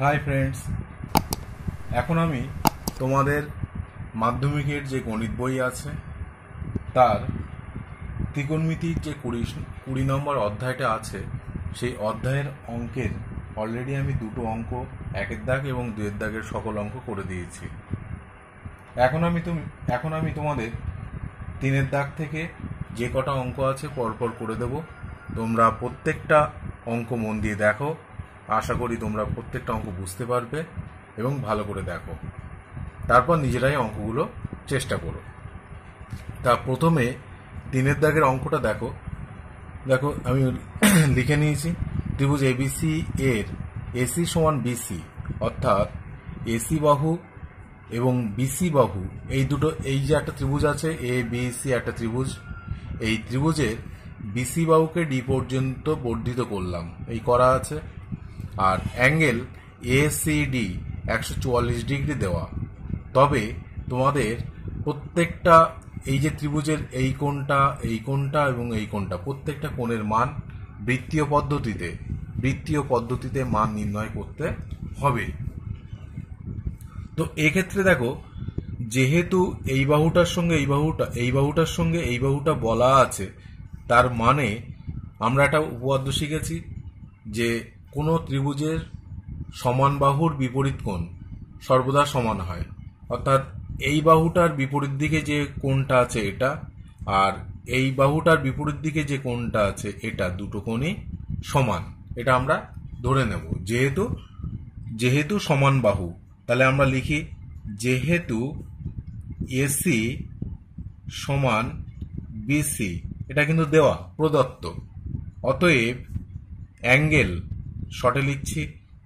Hi friends, এখন আমি তোমাদের মাধ্যমিকের যে গণিত বই আছে তার ত্রিকোণমিতির যে কুড়ি নম্বর অধ্যায়টা আছে সেই অধ্যায়ের অঙ্কের অলরেডি আমি দুটো অঙ্ক একের দাগ এবং দুয়ের দাগের সকল অঙ্ক করে দিয়েছি। এখন আমি তোমাদের তিনের দাগ থেকে যে কটা অঙ্ক আছে পরপর করে দেব। তোমরা প্রত্যেকটা অঙ্ক মন দিয়ে দেখো, আশা করি তোমরা প্রত্যেকটা অঙ্ক বুঝতে পারবে এবং ভালো করে দেখো, তারপর নিজেরাই অঙ্কগুলো চেষ্টা করো। তা প্রথমে তিনের দাগের অঙ্কটা দেখো আমি লিখে নিয়েছি। ত্রিভুজ এবিসি এর এসি সমান বিসি, অর্থাৎ এসি বাহু এবং বিসি বাহু এই যে একটা ত্রিভুজ আছে, এ বি সি একটা ত্রিভুজ, এই ত্রিভুজের বিসি বাহুকে ডি পর্যন্ত বর্ধিত করলাম, এই করা আছে। আর অ্যাঙ্গেল এসিডি 144 ডিগ্রি দেওয়া। তবে তোমাদের প্রত্যেকটা এই যে ত্রিভুজের এই কোণটা এবং এই কোণটা, প্রত্যেকটা কোণের মান বৃত্তীয় পদ্ধতিতে মান নির্ণয় করতে হবে। তো এক্ষেত্রে দেখো, যেহেতু এই বাহুটার সঙ্গে এই বাহুটা বলা আছে, তার মানে আমরা একটা উপপাদ্য শিখেছি যে কোনো ত্রিভুজের সমান বাহুর বিপরীত কোণ সর্বদা সমান হয়। অর্থাৎ এই বাহুটার বিপরীত দিকে যে কোণটা আছে এটা, আর এই বাহুটার বিপরীত দিকে যে কোণটা আছে এটা, দুটো কোণই সমান। এটা আমরা ধরে নেব যেহেতু সমান বাহু। তাহলে আমরা লিখি, যেহেতু এসি সমান বিসি, এটা কিন্তু দেওয়া প্রদত্ত। অতএব অ্যাঙ্গেল, শর্টে লিখছি,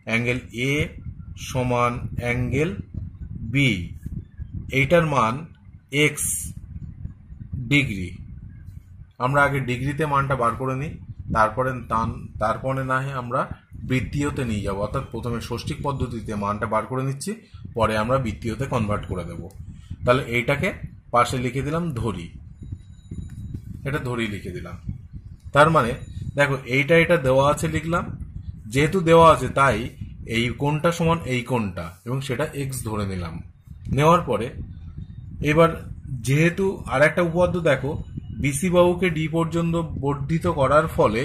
অ্যাঙ্গেল এ সমান অ্যাঙ্গেল বি, এইটার মান এক্স ডিগ্রি। আমরা আগে ডিগ্রিতে মানটা বার করে নিই, তারপরে না হয় আমরা বৃত্তীয়তে নিয়ে যাব। অর্থাৎ প্রথমে ষষ্ঠিক পদ্ধতিতে মানটা বার করে নিচ্ছি, পরে আমরা বৃত্তীয়তে কনভার্ট করে দেব। তাহলে এইটাকে পাশে লিখে দিলাম ধরি, এটা ধরি লিখে দিলাম। তার মানে দেখো, এটা দেওয়া আছে লিখলাম, যেহেতু দেওয়া আছে তাই এই কোণটা সমান এই কোণটা, এবং সেটা এক্স ধরে নিলাম। নেওয়ার পরে এবার যেহেতু আর একটা উপপাদ্য দেখো, বিসি বাহুকে ডি পর্যন্ত বর্ধিত করার ফলে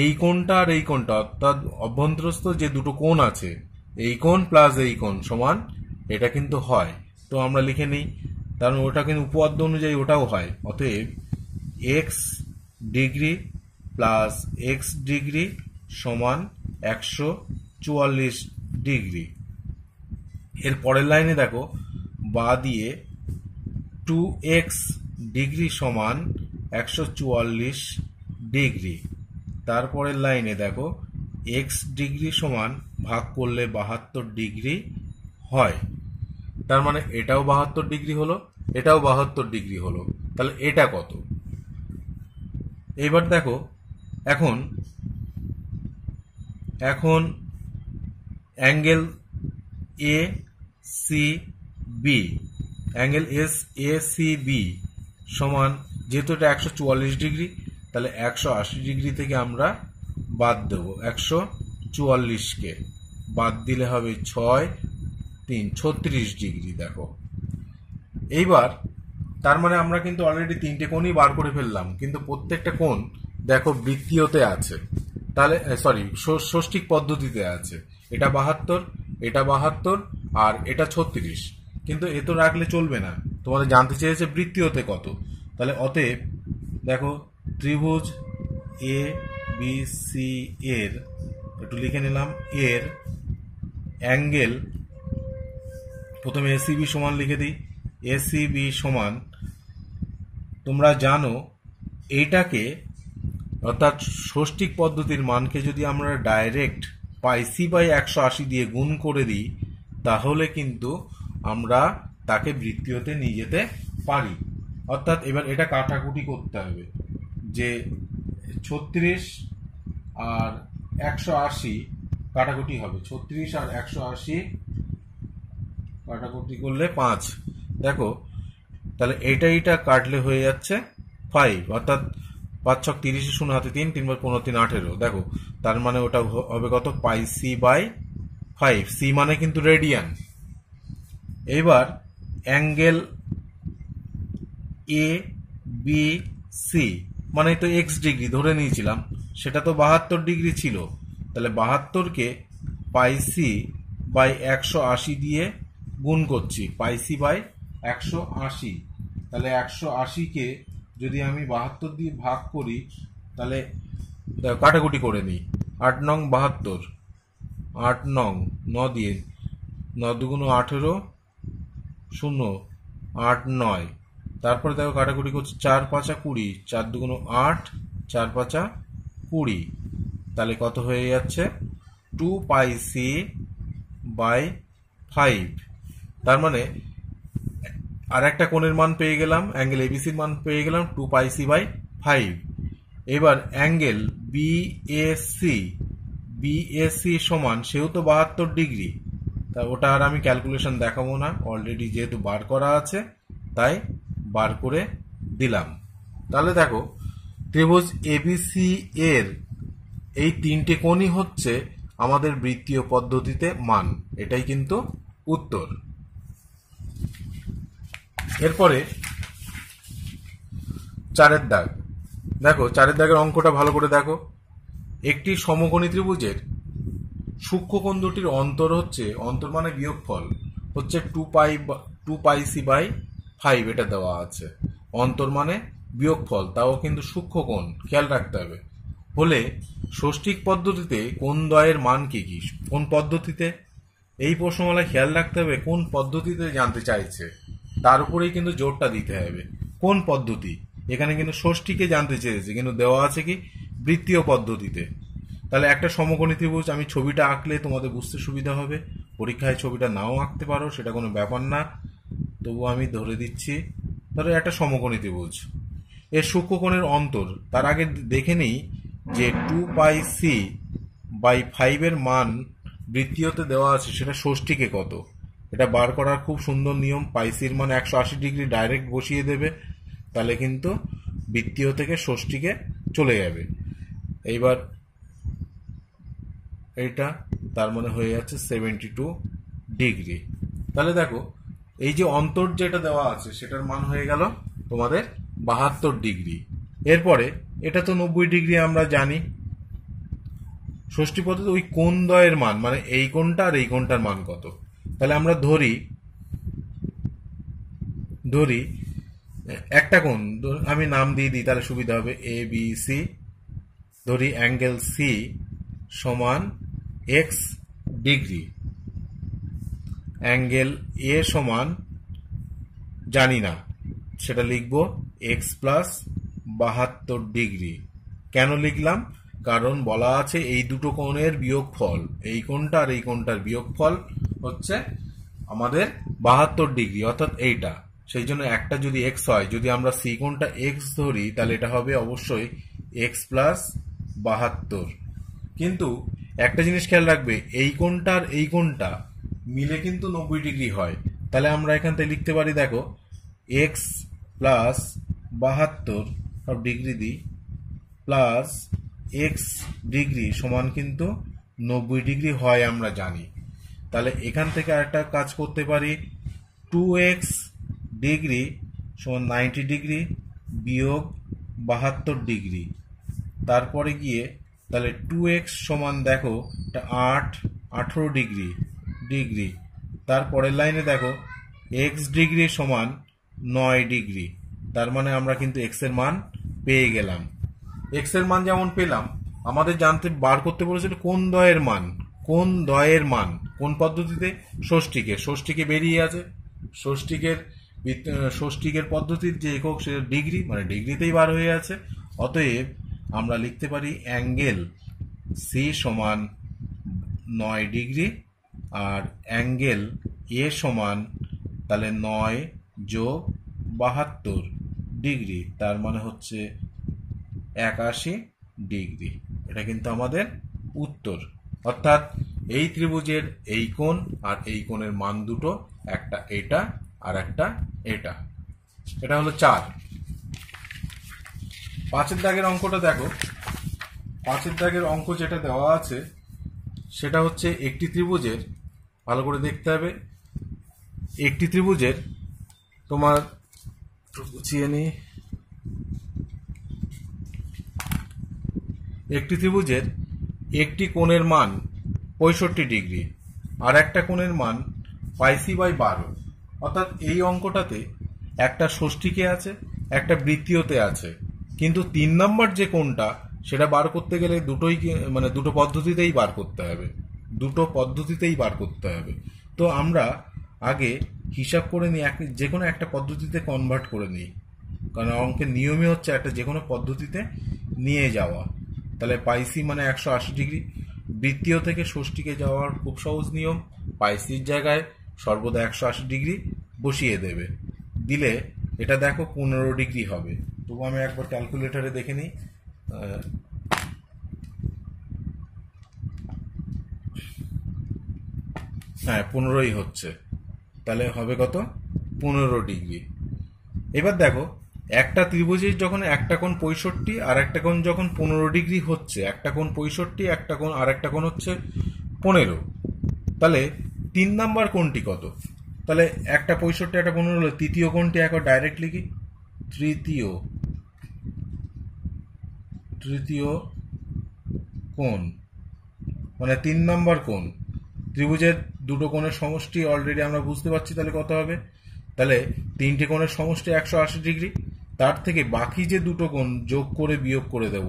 এই কোণটা আর এই কোণটা, অর্থাৎ অভ্যন্তরস্থ যে দুটো কোণ আছে, এই কোণ প্লাস এই কোণ সমান, এটা কিন্তু হয়। তো আমরা লিখে নিই, কারণ ওটা কিন্তু উপপাদ্য অনুযায়ী ওটাও হয়। অতএব x degree plus x degree সমান 144 ডিগ্রি। এর পরের লাইনে দেখো, বা দিয়ে 2x ডিগ্রি সমান 144 ডিগ্রি। তারপরের লাইনে দেখো, x ডিগ্রি সমান ভাগ করলে 72 ডিগ্রি হয়। তার মানে এটাও 72 ডিগ্রি হলো, এটাও 72 ডিগ্রি হলো। তাহলে এটা কত? এবার দেখো, এখন angle A C B, angle A C B সমান, যেহেতু এটা 144 ডিগ্রি, তাহলে 180 ডিগ্রি থেকে আমরা বাদ দেবো 144কে, বাদ দিলে হবে 6 3 36 ডিগ্রি। দেখো এইবার, তার মানে আমরা কিন্তু অলরেডি তিনটে কোণই বার করে ফেললাম, কিন্তু প্রত্যেকটা কোণ দেখো বৃত্তীয়তে আছে, তাহলে ষষ্ঠিক পদ্ধতিতে আছে। এটা 72, এটা 72, আর এটা 36। কিন্তু এ তো রাখলে চলবে না, তোমাদের জানতে চেয়েছে বৃত্তীয়তে কত। তাহলে অতএব দেখো, ত্রিভুজ এ বি সি এর, একটু লিখে নিলাম, এর অ্যাঙ্গেল, প্রথমে এসিবি সমান লিখে দিই, এসিবি সমান, তোমরা জানো এইটাকে, অর্থাৎ ষষ্ঠিক পদ্ধতির মানকে যদি আমরা ডাইরেক্ট পাইসি বাই 180 দিয়ে গুণ করে দিই, তাহলে কিন্তু আমরা তাকে বৃত্তীয়তে নিয়ে যেতে পারি। অর্থাৎ এবার এটা কাটাকুটি করতে হবে, যে 36 আর 180 কাটাকুটি হবে, 36 আর 180 কাটাকুটি করলে 5। দেখো, তাহলে এইটা কাটলে হয়ে যাচ্ছে 5, অর্থাৎ 5 6 30, 0 হাতে 3, 3 বার 15 3 18। দেখো, তার মানে ওটা হবে কত, পাই সি বাই 5, সি মানে কিন্তু রেডিয়ান। এবার অ্যাঙ্গেল এ বি সি মানে তো এক্স ডিগ্রি ধরে নিয়েছিলাম, সেটা তো 72 ডিগ্রি ছিল, তাহলে 72কে পাই সি বাই 180 দিয়ে গুণ করছি, পাই সি বাই 180। তাহলে 180কে যদি আমি 72 দিয়ে ভাগ করি, তাহলে কাটাকুটি করে নিই, 8 নং 72, 8 নং 9 দিয়ে, 9 দুগুণ 18, 0, 8 9, তারপরে দেখো কাটাকুটি করছি, 4 5 20, 4 দুগুণ 8, 4 5 20, তাহলে কত হয়ে যাচ্ছে 2 পাই সি বাই 5। তার মানে আর একটা কোণের মান পেয়ে গেলাম, অ্যাঙ্গেল এবিসির মান পেয়ে গেলাম 2 পাই সি বাই 5। এবার অ্যাঙ্গেল বিএসি সমান, সেও তো 72 ডিগ্রি, তা ওটা আর আমি ক্যালকুলেশন দেখাবো না, অলরেডি যেহেতু বার করা আছে তাই বার করে দিলাম। তাহলে দেখো ত্রিভুজ এবিসি এর এই তিনটে কোণই হচ্ছে আমাদের বৃত্তীয় পদ্ধতিতে মান, এটাই কিন্তু উত্তর। এরপরে 4 দাগ, দেখো 4 দাগের অঙ্কটা ভালো করে দেখো। একটি সমকোণী ত্রিভুজের সূক্ষ্মকোণ দুটির অন্তর হচ্ছে, অন্তর মানে বিয়োগফল হচ্ছে 2 পাই সি বাই 5, এটা দেওয়া আছে। অন্তর মানে বিয়োগফল, তাও কিন্তু সূক্ষ্মকোণ, খেয়াল রাখতে হবে। হলে ষষ্ঠিক পদ্ধতিতে কোণ দ্বয়ের মান কি কি? কোন পদ্ধতিতে? এই প্রশ্নমালা খেয়াল রাখতে হবে কোন পদ্ধতিতে জানতে চাইছে, তার উপরেই কিন্তু জোরটা দিতে হবে। কোন পদ্ধতি? এখানে কিন্তু ষষ্ঠীকে জানতে চেয়েছে, কিন্তু দেওয়া আছে কি বৃত্তীয় পদ্ধতিতে। তাহলে একটা সমকোণী ত্রিভুজ, আমি ছবিটা আঁকলে তোমাদের বুঝতে সুবিধা হবে, পরীক্ষায় ছবিটা নাও আঁকতে পারো, সেটা কোনো ব্যাপার না, তবু আমি ধরে দিচ্ছি। ধরো একটা সমকোণী ত্রিভুজ, এর সূক্ষ্মকোণের অন্তর, তার আগে দেখে নিই যে 2 পাই সি বাই 5 এর মান বৃত্তীয়তে দেওয়া আছে, সেটা ষষ্ঠীকে কত, এটা বার করার খুব সুন্দর নিয়ম। পাই সির মান 180 ডিগ্রি ডাইরেক্ট বসিয়ে দেবে, তাহলে কিন্তু বৃত্তীয় থেকে ষষ্ঠীকে চলে যাবে। এইবার এইটা তার মানে হয়ে যাচ্ছে 72 ডিগ্রি। তাহলে দেখো এই যে অন্তর যেটা দেওয়া আছে সেটার মান হয়ে গেল তোমাদের 72 ডিগ্রি। এরপরে এটা তো 90 ডিগ্রি আমরা জানি। ষষ্ঠী পদ্ধতি ওই কোণ দ্বয়ের মান, মানে এই কোণটা আর এই কোণটার মান কত, তাহলে আমরা ধরি একটা কোণ, আমি নাম দিয়ে দিই তাহলে সুবিধা হবে, এ বি সি। ধরি অ্যাঙ্গেল সি সমান এক্স ডিগ্রি, অ্যাঙ্গেল এ সমান জানি না, সেটা লিখবো এক্স প্লাস 72 ডিগ্রি। কেন লিখলাম? কারণ বলা আছে এই দুটো কোণের বিয়োগফল, এই কোণটা আর এই কোণটার বিয়োগফল হচ্ছে আমাদের 72 ডিগ্রি, অর্থাৎ এইটা। সেই জন্য একটা যদি এক্স হয়, যদি আমরা সি কোণটা এক্স ধরি, তাহলে এটা হবে অবশ্যই এক্স প্লাস 72। কিন্তু একটা জিনিস খেয়াল রাখবে, এই কোণটা আর এই কোণটা মিলে কিন্তু 90 ডিগ্রি হয়। তাহলে আমরা এখান থেকে লিখতে পারি, দেখো এক্স প্লাস 72 সব ডিগ্রি দিই প্লাস এক্স ডিগ্রি সমান কিন্তু 90 ডিগ্রি হয় আমরা জানি। তাহলে এখান থেকে আরেকটা কাজ করতে পারি, 2x ডিগ্রি সমান 90 ডিগ্রি বিয়োগ 72 ডিগ্রি। তারপরে গিয়ে তাহলে 2x সমান দেখো 18 ডিগ্রি। তারপরের লাইনে দেখো x ডিগ্রি সমান 9 ডিগ্রি। তার মানে আমরা কিন্তু x এর মান পেয়ে গেলাম। x এর মান যেমন পেলাম, আমাদের বার করতে বলেছিল কোন দ্বয়ের মান, কোন পদ্ধতিতে? ষষ্ঠীকে বেরিয়ে আছে, ষষ্ঠীকের পদ্ধতির যে একক সেটা ডিগ্রি, মানে ডিগ্রিতেই বার হয়ে আছে। অতএব আমরা লিখতে পারি অ্যাঙ্গেল সি সমান 9 ডিগ্রি আর অ্যাঙ্গেল এ সমান তাহলে 9 যোগ 72 ডিগ্রি, তার মানে হচ্ছে 81 ডিগ্রি। এটা কিন্তু আমাদের উত্তর। অর্থাৎ এই ত্রিভুজের এই কোণ আর এই কোণের মান দুটো, একটা এটা আর একটা এটা। এটা হলো 4। 5 দাগের অঙ্কটা দেখো। 5 দাগের অঙ্ক যেটা দেওয়া আছে সেটা হচ্ছে একটি ত্রিভুজের, ভালো করে দেখতে হবে, একটি ত্রিভুজের তোমার গুছিয়ে নি, একটি ত্রিভুজের একটি কোণের মান 65 ডিগ্রি আর একটা কোণের মান πc/12। অর্থাৎ এই অঙ্কটাতে একটা ষষ্ঠীকে আছে, একটা বৃত্তীয়তে আছে, কিন্তু 3 নম্বর যে কোণটা সেটা বার করতে গেলে দুটো পদ্ধতিতেই বার করতে হবে, তো আমরা আগে হিসাব করে নিই, যে কোনো একটা পদ্ধতিতে কনভার্ট করে নিই, কারণ অঙ্কের নিয়মই হচ্ছে একটা যে কোনো পদ্ধতিতে নিয়ে যাওয়া। তাহলে পাইসি মানে 180 ডিগ্রি, বৃত্তীয় থেকে ষষ্ঠীকে যাওয়ার খুব সহজ নিয়ম, পাইসির জায়গায় সর্বদা 180 ডিগ্রি বসিয়ে দেবে, দিলে এটা দেখো 15 ডিগ্রি হবে। তবু আমি একবার ক্যালকুলেটরে দেখে নিই, হ্যাঁ 15ই হচ্ছে, তাহলে হবে কত, 15 ডিগ্রি। এবার দেখো একটা ত্রিভুজের যখন একটা কোণ 65 আর একটা কোণ যখন 15 ডিগ্রি হচ্ছে, একটা কোণ 65, একটা কোণ আর একটা কোণ হচ্ছে 15, তাহলে 3 নাম্বার কোণটি কত? তাহলে একটা 65 একটা 15 হলো, তৃতীয় কোণটি একবার ডাইরেক্ট লিখি, তৃতীয় কোণ মানে 3 নাম্বার কোণ। ত্রিভুজের দুটো কোণের সমষ্টি অলরেডি আমরা বুঝতে পারছি, তাহলে কত হবে, তাহলে 3টে কোণের সমষ্টি 180 ডিগ্রি, তার থেকে বাকি যে দুটো কোণ যোগ করে বিয়োগ করে দেব,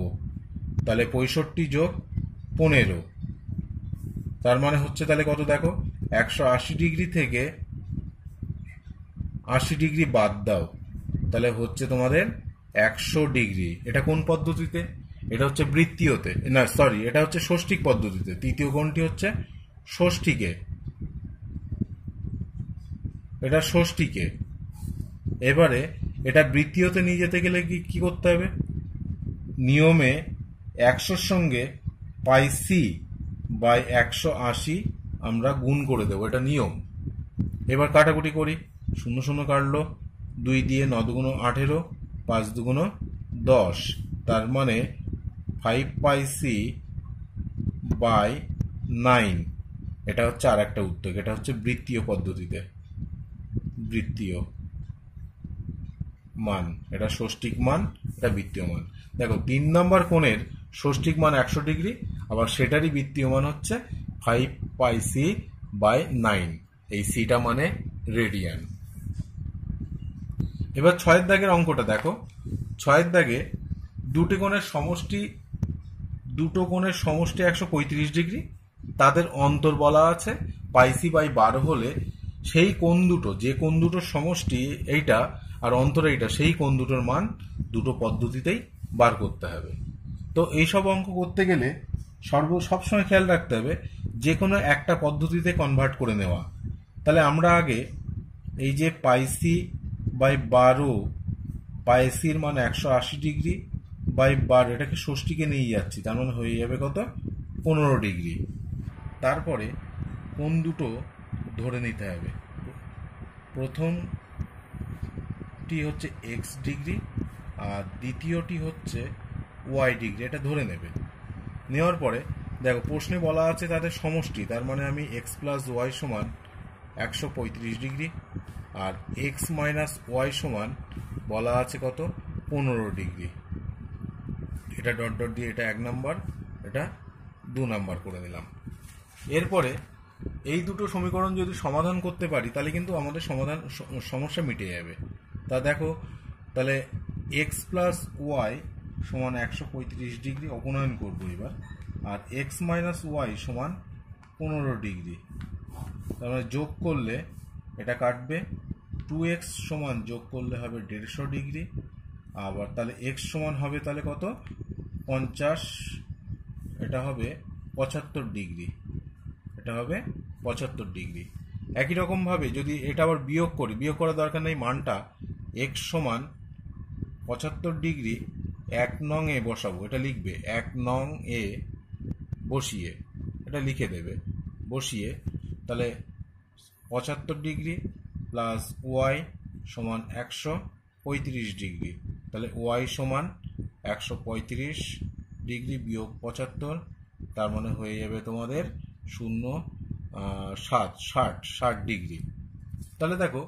তাহলে 65 যোগ 15, তার মানে হচ্ছে তাহলে কত দেখো, 180 ডিগ্রি থেকে 80 ডিগ্রি বাদ দাও, তাহলে হচ্ছে তোমাদের 100 ডিগ্রি। এটা কোন পদ্ধতিতে? এটা হচ্ছে বৃত্তীয়তে, না সরি, এটা হচ্ছে ষষ্ঠিক পদ্ধতিতে। তৃতীয় কোণটি হচ্ছে ষষ্ঠীকে, এটা ষষ্ঠীকে। এবারে এটা বৃত্তীয়তে নিয়ে যেতে গেলে কি করতে হবে, নিয়মে 100-র সঙ্গে πc/180 আমরা গুণ করে দেবো, এটা নিয়ম। এবার কাটাকুটি করি, 0 0 কাটলো, 2 দিয়ে 9 2 18, 5 2 10, তার মানে 5πc/9। এটা হচ্ছে আর একটা উত্তর, এটা হচ্ছে বৃত্তীয় পদ্ধতিতে, বৃত্তীয় মান, এটা ষষ্ঠিক মান, এটা বৃত্তীয় মান। দেখো 3 নম্বর কোণের ষষ্ঠিক মান 100 ডিগ্রি, আবার সেটারই বৃত্তীয় মান হচ্ছে 5πc/9, এই সিটা মানে রেডিয়ান। এবার 6 দাগের অঙ্কটা দেখো, 6 দাগে দুটো কোণের সমষ্টি 135 ডিগ্রি, তাদের অন্তর বলা আছে πc/12 হলে সেই কোণ দুটো, যে কোণ দুটোর সমষ্টি এইটা আর অন্তর এইটা, সেই কোণ দুটোর মান দুটো পদ্ধতিতেই বার করতে হবে। তো এইসব অঙ্ক করতে গেলে সবসময় খেয়াল রাখতে হবে যে কোনো একটা পদ্ধতিতে কনভার্ট করে নেওয়া। তাহলে আমরা আগে এই যে πc/12, পাইসির মান 180 ডিগ্রি বাই 12, এটাকে ষষ্ঠীকে নিয়ে যাচ্ছি, তার মানে হয়ে যাবে কত, 15 ডিগ্রি। তারপরে কোণ দুটো ধরে নিতে হবে, প্রথমটি হচ্ছে এক্স ডিগ্রি আর দ্বিতীয়টি হচ্ছে ওয়াই ডিগ্রি, এটা ধরে নেবে। নেওয়ার পরে দেখো প্রশ্নে বলা আছে তাদের সমষ্টি, তার মানে আমি এক্স প্লাস ওয়াই সমান 135 ডিগ্রি আর এক্স মাইনাস ওয়াই সমান বলা আছে কত, 15 ডিগ্রি। এটা ডট ডট দিয়ে এটা 1 নাম্বার, এটা 2 নাম্বার করে নিলাম। এরপরে এই দুটো সমীকরণ যদি সমাধান করতে পারি তাহলে কিন্তু আমাদের সমস্যা মিটে যাবে। তা দেখো, তাহলে এক্স প্লাস ওয়াই সমান 135 ডিগ্রি অপনয়ন করবো এবার, আর এক্স মাইনাস ওয়াই সমান 15 ডিগ্রি, তার মানে যোগ করলে এটা কাটবে, 2x সমান যোগ করলে হবে 150 ডিগ্রি, আবার তাহলে x সমান হবে তাহলে কত, 50, এটা হবে 75 ডিগ্রি, এটা হবে 75 ডিগ্রি। একই রকমভাবে যদি এটা আবার বিয়োগ করি, বিয়োগ করার দরকার নেই, মানটা x সমান 75 ডিগ্রি 1 নং এ বসাবো, এটা লিখবে 1 নং এ বসিয়ে, এটা লিখে দেবে বসিয়ে, তাহলে 75 ডিগ্রি প্লাস ওয়াই সমান 135 ডিগ্রি, তাহলে ওয়াই সমান 135 ডিগ্রি বিয়োগ 75, তার মানে হয়ে যাবে তোমাদের ষাট ডিগ্রি। তাহলে দেখো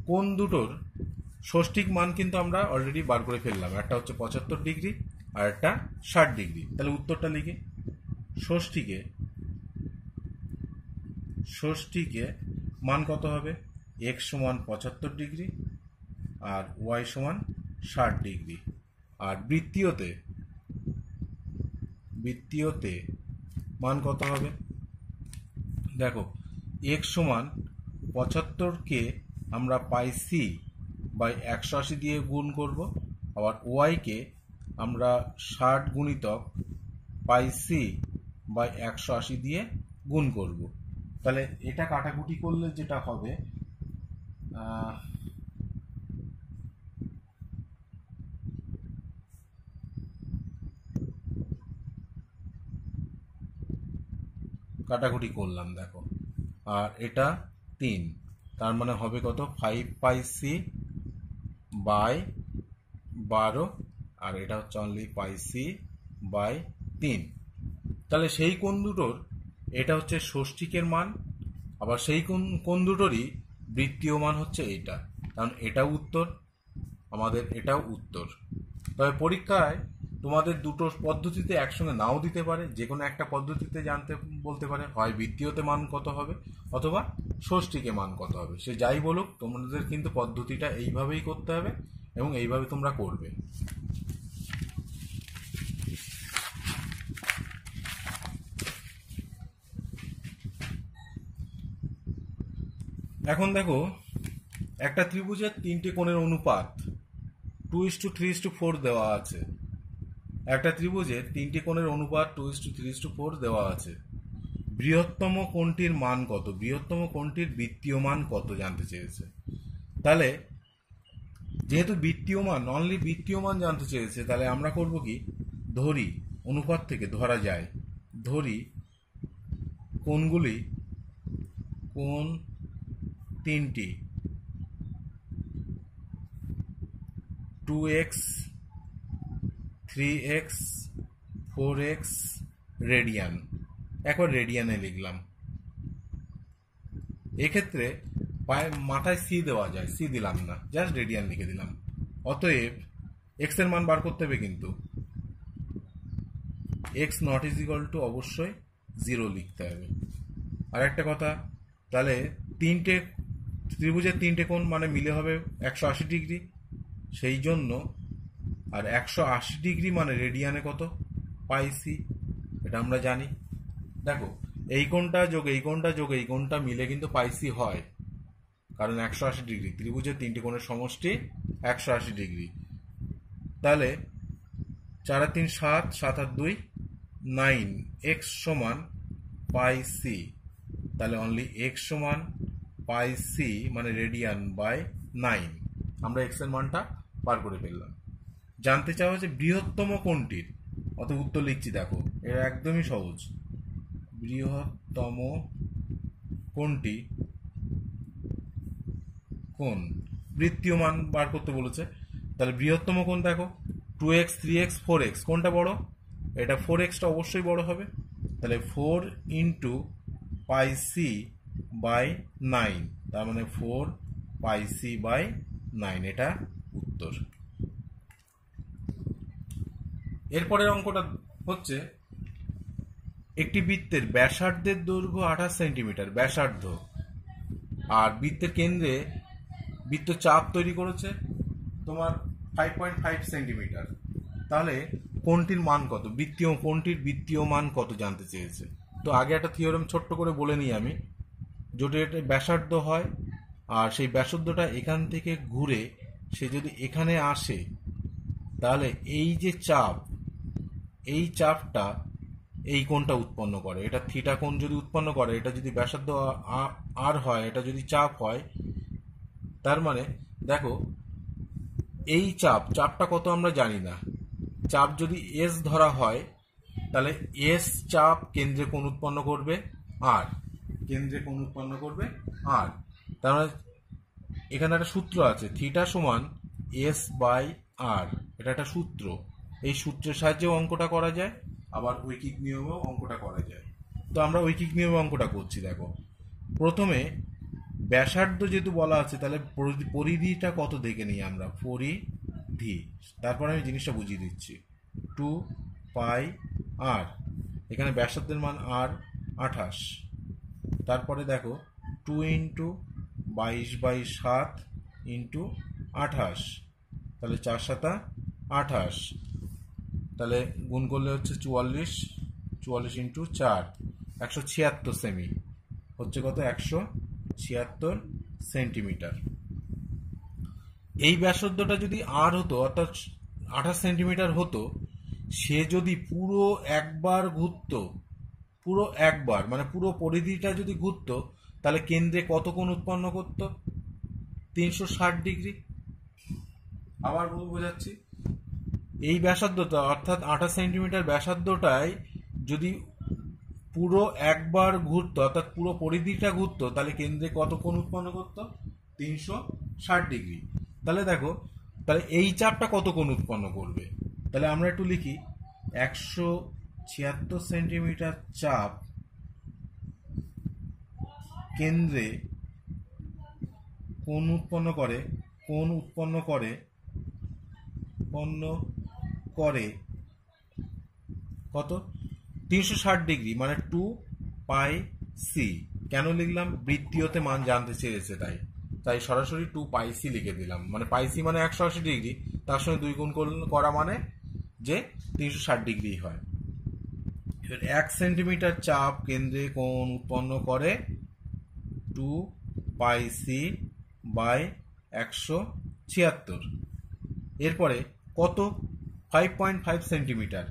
কোণ দুটোর ষষ্ঠিক মান কিন্তু আমরা অলরেডি বার করে ফেললাম, একটা হচ্ছে 75 ডিগ্রি আর একটা 60 ডিগ্রি। তাহলে উত্তরটা লিখে ষষ্ঠিকে মান কত হবে, x সমান 75 ডিগ্রি আর y সমান 60 ডিগ্রি। আর বৃত্তীয়তে মান কত হবে, দেখো x সমান 75কে আমরা পাই সি বাই 180 দিয়ে গুণ করব, আবার ওয়াইকে আমরা 60 গুণিতক পাই সি বাই 180 দিয়ে গুণ করব। তাহলে এটা কাটাকুটি করলে যেটা হবে, কাটাকুটি করলাম দেখো, আর এটা 3, তার মানে হবে কত 5 পাই সি বাই 12, আর এটা হচ্ছে অনলি পাই সি বাই 3। তাহলে সেই কোণ দুটোর এটা হচ্ছে ষষ্ঠিকের মান, আবার সেই কোণ দুটোরই বৃত্তীয় মান হচ্ছে এইটা, কারণ এটাও উত্তর, আমাদের এটাও উত্তর। তবে পরীক্ষায় তোমাদের দুটো পদ্ধতিতে একসঙ্গে নাও দিতে পারে, যে কোনো একটা পদ্ধতিতে জানতে বলতে পারে, হয় বৃত্তীয়তে মান কত হবে অথবা ষষ্ঠিকে মান কত হবে। সে যাই বলুক, তোমাদের কিন্তু পদ্ধতিটা এইভাবেই করতে হবে এবং এইভাবে তোমরা করবে। এখন দেখো একটা ত্রিভুজের 3টে কোণের অনুপাত 2:3:4 দেওয়া আছে। একটা ত্রিভুজের 3টে কোণের অনুপাত 2:3:4 দেওয়া আছে। বৃহত্তম কোণটির মান কত, বৃহত্তম কোণটির বৃত্তীয় মান কত জানতে চেয়েছে। তাহলে যেহেতু বৃত্তীয় মান, অনলি বৃত্তীয় মান জানতে চেয়েছে, তাহলে আমরা করব কি, ধরি অনুপাত থেকে ধরা যায়, ধরি কোণ 3টি 2x 3x 4x রেডিয়ান, একবার রেডিয়ানে লিখলাম। এক্ষেত্রে মাথায় সি দেওয়া যায়, সি দিলাম না, জাস্ট রেডিয়ান লিখে দিলাম। অতএব এক্স এর মান বার করতে হবে, কিন্তু x not is equal to অবশ্যই 0 লিখতে হবে। আর একটা কথা, তাহলে ত্রিভুজের 3টে কোণ মানে মিলে হবে 180 ডিগ্রি, সেই জন্য আর 180 ডিগ্রি মানে রেডিয়ানে কত, পাই সি, এটা আমরা জানি। দেখো এই কোণটা যোগ এই কোণটা যোগ এই কোণটা মিলে কিন্তু পাই সি হয়, কারণ 180 ডিগ্রি, ত্রিভুজের 3টে কোণের সমষ্টি 180 ডিগ্রি। তাহলে 4 আর 3 7, 7 আর 2 9, এক্স সমান পাই সি। তাহলে অনলি এক্স সমান পাই সি মানে রেডিয়ান বাই 9, আমরা এক্স এর মানটা বার করে ফেললাম। জানতে চাওয়া হচ্ছে বৃহত্তম কোণটির, অত উত্তর লিখছি দেখো, এটা একদমই সহজ। বৃহত্তম কোণটি কোণ বৃত্তীয় মান বার করতে বলেছে। তাহলে বৃহত্তম কোণ দেখো 2x 3x 4x, কোনটা বড়, এটা 4xটা অবশ্যই বড় হবে। তাহলে 4 ইন্টু পাই সি বাই 9, তার মানে 4 পাই সি বাই 9, এটা উত্তর। এরপরের অঙ্কটা হচ্ছে একটি বৃত্তের ব্যাসার্ধের দৈর্ঘ্য 28 সেন্টিমিটার ব্যাসার্ধ, আর বৃত্তের কেন্দ্রে বৃত্ত চাপ তৈরি করেছে তোমার 5.5 সেন্টিমিটার। তাহলে কোণটির মান কত, কোণটির বৃত্তীয় মান কত জানতে চেয়েছে। তো আগে একটা থিওরেম ছোট্ট করে বলে নিই আমি, যদি এটা ব্যাসার্ধ হয় আর সেই ব্যাসার্ধটা এখান থেকে ঘুরে সে যদি এখানে আসে, তাহলে এই যে চাপ, এই চাপটা এই কোণটা উৎপন্ন করে, এটা থিটা কোণ যদি উৎপন্ন করে, এটা যদি ব্যাসার্ধ আর হয়, এটা যদি চাপ হয়, তার মানে দেখো এই চাপটা কত আমরা জানি না। চাপ যদি এস ধরা হয়, তাহলে এস চাপ কেন্দ্রে কোণ উৎপন্ন করবে আর, কেন্দ্রে কোণ উৎপন্ন করবে আর, তার মানে এখানে একটা সূত্র আছে, থিটা সমান এস বাই আর, এটা একটা সূত্র। এই সূত্রের সাহায্যেও অঙ্কটা করা যায়, আবার ঐকিক নিয়মেও অঙ্কটা করা যায়। তো আমরা ঐকিক নিয়মে অঙ্কটা করছি। দেখো প্রথমে ব্যাসার্ধ যেহেতু বলা আছে, তাহলে পরিধিটা কত দেখে নিই আমরা, পরিধি। তারপর আমি জিনিসটা বুঝিয়ে দিচ্ছি। 2πr, এখানে ব্যাসার্ধের মান আর 28। তারপরে দেখো 2 × 22/7 × 28, তাহলে 4 × 7 = 28, তাহলে গুণ করলে হচ্ছে 44, 44 × 4 176 সেমি হচ্ছে কত, 176 সেন্টিমিটার। এই ব্যাসার্ধটা যদি আর হতো, অর্থাৎ 28 সেন্টিমিটার হতো, সে যদি পুরো একবার ঘুরতো, পুরো একবার মানে পুরো পরিধিটা যদি ঘুরতো, তাহলে কেন্দ্রে কত কোণ উৎপন্ন করত, 360 ডিগ্রি। আবার বোঝাচ্ছি, এই ব্যাসার্ধটা অর্থাৎ 28 সেন্টিমিটার ব্যাসার্ধটাই যদি পুরো একবার ঘুরতো, অর্থাৎ পুরো পরিধিটা ঘুরতো, তাহলে কেন্দ্রে কত কোণ উৎপন্ন করতো, 360 ডিগ্রি। তাহলে দেখো, তাহলে এই চাপটা কত কোণ উৎপন্ন করবে, তাহলে আমরা একটু লিখি, 176 সেন্টিমিটার চাপ কেন্দ্রে কোণ উৎপন্ন করে, কোণ উৎপন্ন করে কত, 360 ডিগ্রি, মানে 2πc। কেন লিখলাম, বৃত্তীয়তে মান জানতে চেয়েছে, তাই সরাসরি 2πc লিখে দিলাম। মানে পাইসি মানে 180 ডিগ্রি, তার সঙ্গে 2 গুণ করা মানে যে 360 ডিগ্রি হয়। 1 সেন্টিমিটার চাপ কেন্দ্রে কোণ উৎপন্ন করে 2πc/176। এরপরে কত, 5.5 সেন্টিমিটার,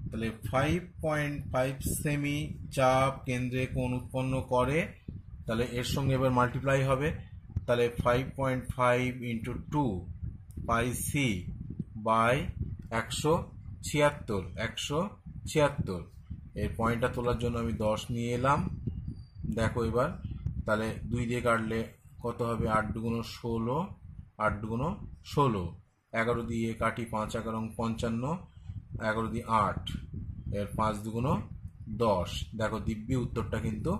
তাহলে 5.5 সেমি চাপ কেন্দ্রে কোণ উৎপন্ন করে, তাহলে এর সঙ্গে এবার মাল্টিপ্লাই হবে, তাহলে 5.5 × 2πc/176। এর পয়েন্টটা তোলার জন্য আমি 10 নিয়ে এলাম। দেখো এবার, তাহলে 2 দিয়ে কাটলে কত হবে, 8 × 2 = 16, 8 × 2 = 16, 11 দিয়ে কাটি, 5 × 11 = 55, 11 দিয়ে 8, এর 5 × 2 = 10। দেখো দিব্যি উত্তরটা কিন্তু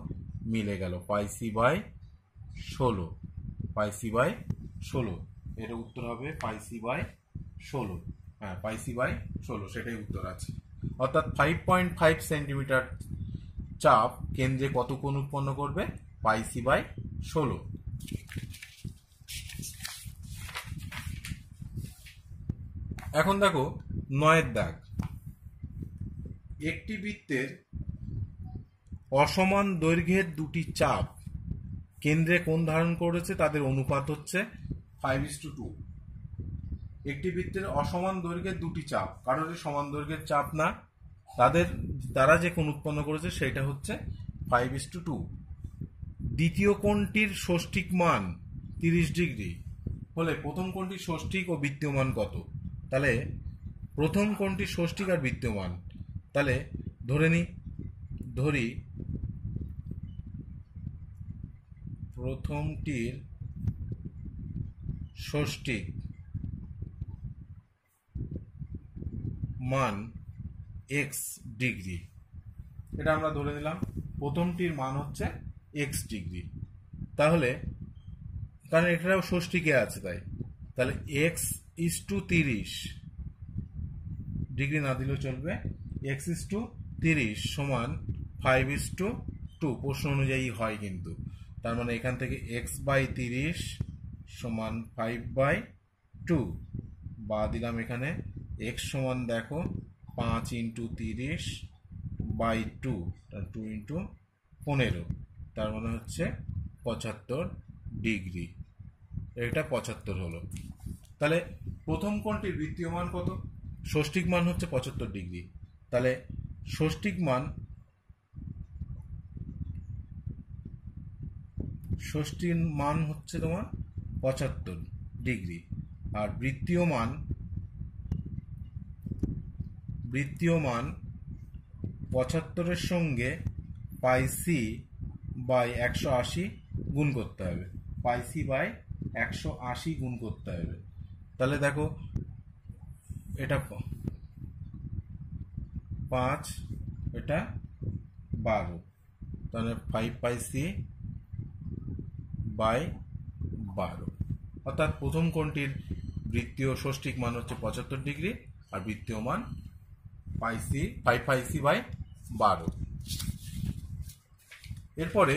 মিলে গেল, πc/16, πc/16, এর উত্তর হবে πc/16। হ্যাঁ, πc/16 সেটাই উত্তর আছে। অর্থাৎ 5.5 সেন্টিমিটার চাপ কেন্দ্রে কত কোণ উৎপন্ন করবে, πc/16। এখন দেখো 9 দাগ, একটি বৃত্তের অসমান দৈর্ঘ্যের দুটি চাপ কেন্দ্রে কোণ ধারণ করেছে, তাদের অনুপাত হচ্ছে 5:2। একটি বৃত্তের অসমান দৈর্ঘ্যের দুটি চাপ, কারোর সমান দৈর্ঘ্যের চাপ না, তারা যে কোণ উৎপন্ন করেছে সেটা হচ্ছে 5:2। দ্বিতীয় কোণটির ষষ্ঠিক মান 30 ডিগ্রি হলে প্রথম কোণটির ষষ্ঠিক ও বৃত্তীয় মান কত। তাহলে প্রথম কোণটির ষষ্ঠিক আর বৃত্তীয় মান, তাহলে ধরি প্রথমটির ষষ্ঠিক মান x ডিগ্রি, এটা আমরা ধরে নিলাম। প্রথমটির মান হচ্ছে x ডিগ্রি, তাহলে কারণ এটাও ষষ্ঠিকে আছে, তাহলে x/30 ডিগ্রি না দিলেও চলবে, x/30 সমান 5:2, প্রশ্ন অনুযায়ী হয় কিন্তু। তার মানে এখান থেকে x/30 সমান 5/2 বা দিলাম, এখানে x সমান দেখো 5 × 30/2, 2 × 15, তার মানে হচ্ছে 75 ডিগ্রি। এটা 75 হলো। তাহলে প্রথম কোণটির বৃত্তীয় মান কত, ষষ্ঠিক মান হচ্ছে 75 ডিগ্রি, তাহলে ষষ্ঠিক মান হচ্ছে তোমার 75 ডিগ্রি, আর বৃত্তীয় মান 75-এর সঙ্গে πc/180 গুণ করতে হবে, πc/180 গুণ করতে হবে। তাহলে দেখো এটা 5, এটা 12, তাহলে 5πc/12, অর্থাৎ প্রথম কোণটির বৃত্তীয় ষষ্ঠিক মান হচ্ছে 75 ডিগ্রি আর বৃত্তীয় মান 5πc/12। এরপরে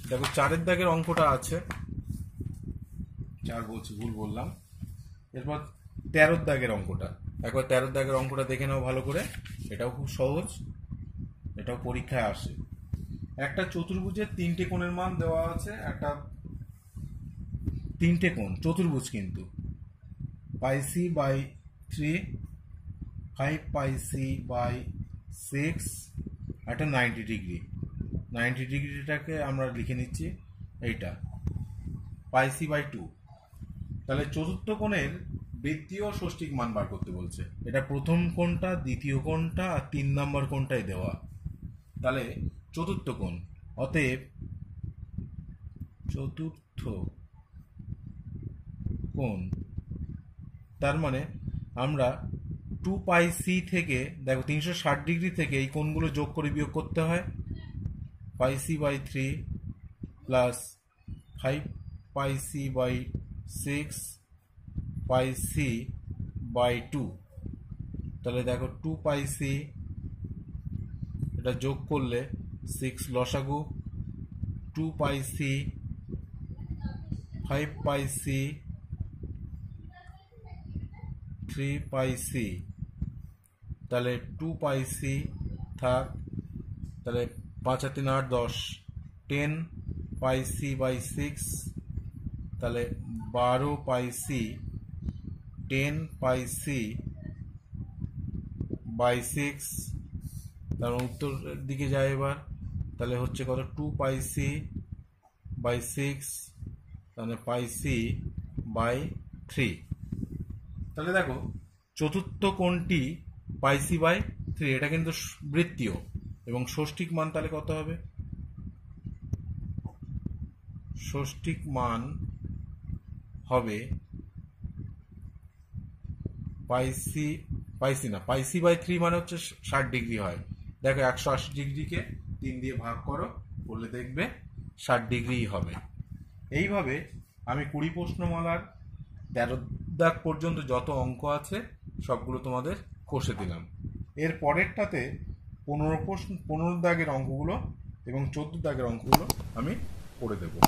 দেখো 4-এর দাগের অঙ্কটা আছে, 4 বলছি, ভুল বললাম। এরপর 13-এর দাগের অঙ্কটা, একবার 13-এর দাগের অঙ্কটা দেখে নাও ভালো করে। এটাও খুব সহজ, এটাও পরীক্ষায় আসে। একটা চতুর্ভুজের 3টে কোণের মান দেওয়া আছে, একটা 3টে কোণ চতুর্ভুজ কিন্তু, πc/3, 5πc/6, একটা 90 ডিগ্রি। 90 ডিগ্রিটাকে আমরা লিখে নিচ্ছি এইটা πc/2। তাহলে চতুর্থ কোণের বৃত্তীয় ষষ্ঠিক মান বার করতে বলছে। এটা প্রথম কোণটা, দ্বিতীয় কোণটা আর 3 নম্বর কোণটাই দেওয়া। তাহলে চতুর্থ কোণ, অতএব চতুর্থ কোণ, তার মানে আমরা 2πc থেকে, দেখো 360 ডিগ্রি থেকে এই কোণগুলো যোগ করে বিয়োগ করতে হয়। πc/3 প্লাস 5πc/6 πc/2, তাহলে দেখো 2πc, এটা যোগ করলে 6 লসাগু, 2πc, 5πc, 3πc, তাহলে 2πc থাক, তাহলে 5 আর 3 8 10, 10πc/6, তাহলে 12πc, 10πc/6, তার উত্তরের দিকে যায় এবার। তাহলে হচ্ছে কত, 2πc/6, তাহলে πc/3। তাহলে দেখো চতুর্থ কোণটি πc/3, এটা কিন্তু বৃত্তীয় এবং ষষ্ঠিক মান তাহলে কত হবে? ষষ্ঠিক মান হবে πc/3 মানে হচ্ছে 60 ডিগ্রি হয়। দেখো 180 ডিগ্রিকে 3 দিয়ে ভাগ করো, করলে দেখবে 60 ডিগ্রি হবে। এইভাবে আমি 20 প্রশ্নমালার 13 দাগ পর্যন্ত যত অঙ্ক আছে সবগুলো তোমাদের কষে দিলাম। এর পরেরটাতে 15 দাগের অঙ্কগুলো এবং 14 দাগের অঙ্কগুলো আমি করে দেবো।